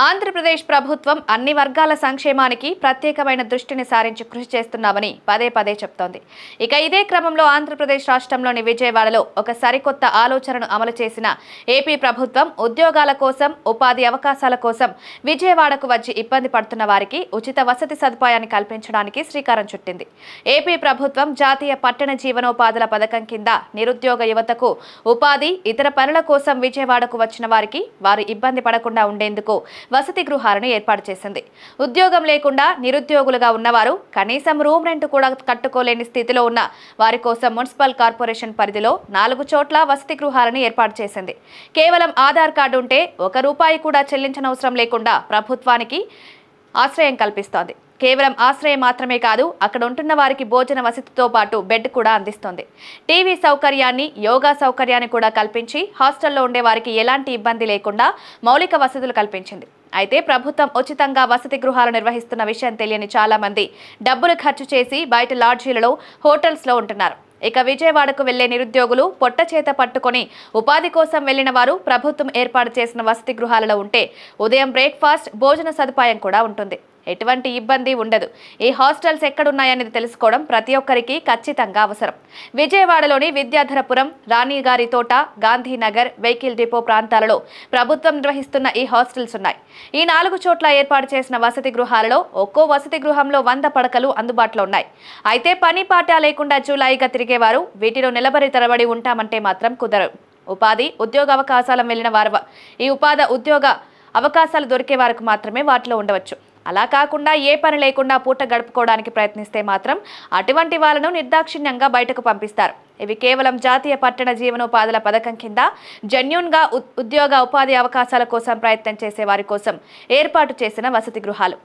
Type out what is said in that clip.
ఆంధ్రప్రదేశ్ ప్రభుత్వం అన్ని వర్గాల సంక్షేమానికి ప్రత్యేకమైన దృష్టిని సారించి కృషి చేస్తున్నామని పదే పదే చెప్తోంది. ఇక ఇదే క్రమంలో ఆంధ్రప్రదేశ్ రాష్ట్రంలోని విజయవాడలో ఒక సరికొత్త ఆలోచనను అమలు చేసిన ఏపీ ప్రభుత్వం ఉద్యోగాల కోసం, ఉపాధి అవకాశాల కోసం విజయవాడకు వచ్చి ఇబ్బంది పడుతున్న వారికి ఉచిత వసతి సదుపాయాన్ని కల్పించడానికి శ్రీకారం చుట్టింది. ఏపీ ప్రభుత్వం జాతీయ పట్టణ జీవనోపాధుల పథకం కింద నిరుద్యోగ యువతకు ఉపాధి, ఇతర పనుల కోసం విజయవాడకు వచ్చిన వారికి వారు ఇబ్బంది పడకుండా ఉండేందుకు వసతి గృహాలను ఏర్పాటు చేసింది. ఉద్యోగం లేకుండా నిరుద్యోగులుగా ఉన్నవారు కనీసం రూమ్ రెంట్ కూడా కట్టుకోలేని స్థితిలో ఉన్న వారి కోసం మున్సిపల్ కార్పొరేషన్ పరిధిలో 4 చోట్ల వసతి గృహాలను ఏర్పాటు చేసింది. కేవలం ఆధార్ కార్డు ఉంటే ₹1 కూడా చెల్లించనవసరం లేకుండా ప్రభుత్వానికి ఆశ్రయం కల్పిస్తోంది. కేవలం ఆశ్రయం మాత్రమే కాదు, అక్కడ ఉంటున్న వారికి భోజన వసతితో పాటు బెడ్ కూడా అందిస్తోంది. టీవీ సౌకర్యాన్ని, యోగా సౌకర్యాన్ని కూడా కల్పించి హాస్టల్లో ఉండే వారికి ఎలాంటి ఇబ్బంది లేకుండా మౌలిక వసతులు కల్పించింది. అయితే ప్రభుత్వం ఉచితంగా వసతి గృహాలు నిర్వహిస్తున్న విషయం తెలియని చాలా మంది డబ్బులు ఖర్చు చేసి బయట లాడ్జీలలో, హోటల్స్లో ఉంటున్నారు. ఇక విజయవాడకు వెళ్లే నిరుద్యోగులు పొట్ట చేత పట్టుకొని ఉపాధి కోసం వెళ్లిన వారు ప్రభుత్వం ఏర్పాటు చేసిన వసతి గృహాలలో ఉంటే ఉదయం బ్రేక్ఫాస్ట్, భోజన సదుపాయం కూడా ఉంటుంది. ఎటువంటి ఇబ్బంది ఉండదు. ఈ హాస్టల్స్ ఎక్కడున్నాయనేది తెలుసుకోవడం ప్రతి ఒక్కరికి ఖచ్చితంగా అవసరం. విజయవాడలోని విద్యాధరపురం, రాణిగారి తోట, గాంధీనగర్, వెహికల్ డిపో ప్రాంతాలలో ప్రభుత్వం నిర్వహిస్తున్న ఈ హాస్టల్స్ ఉన్నాయి. ఈ 4 చోట్ల ఏర్పాటు చేసిన వసతి గృహాలలో ఒక్కో వసతి గృహంలో 100 పడకలు అందుబాటులో ఉన్నాయి. అయితే పని పాట లేకుండా జూలాయిగా తిరిగేవారు వీటిలో నిలబడి తరబడి ఉంటామంటే మాత్రం కుదరదు. ఉపాధి, ఉద్యోగ అవకాశాలు వెళ్లిన వారు ఈ ఉద్యోగ అవకాశాలు దొరికే వారికి మాత్రమే వాటిలో ఉండవచ్చు. అలా కాకుండా ఏ పని లేకుండా పూట గడుపుకోవడానికి ప్రయత్నిస్తే మాత్రం అటువంటి వాళ్ళను నిర్దాక్షిణ్యంగా బయటకు పంపిస్తారు. ఇవి కేవలం జాతీయ పట్టణ జీవనోపాధుల పథకం కింద జెన్యూన్గా ఉద్యోగ, ఉపాధి అవకాశాల కోసం ప్రయత్నం చేసే వారి కోసం ఏర్పాటు చేసిన వసతి గృహాలు.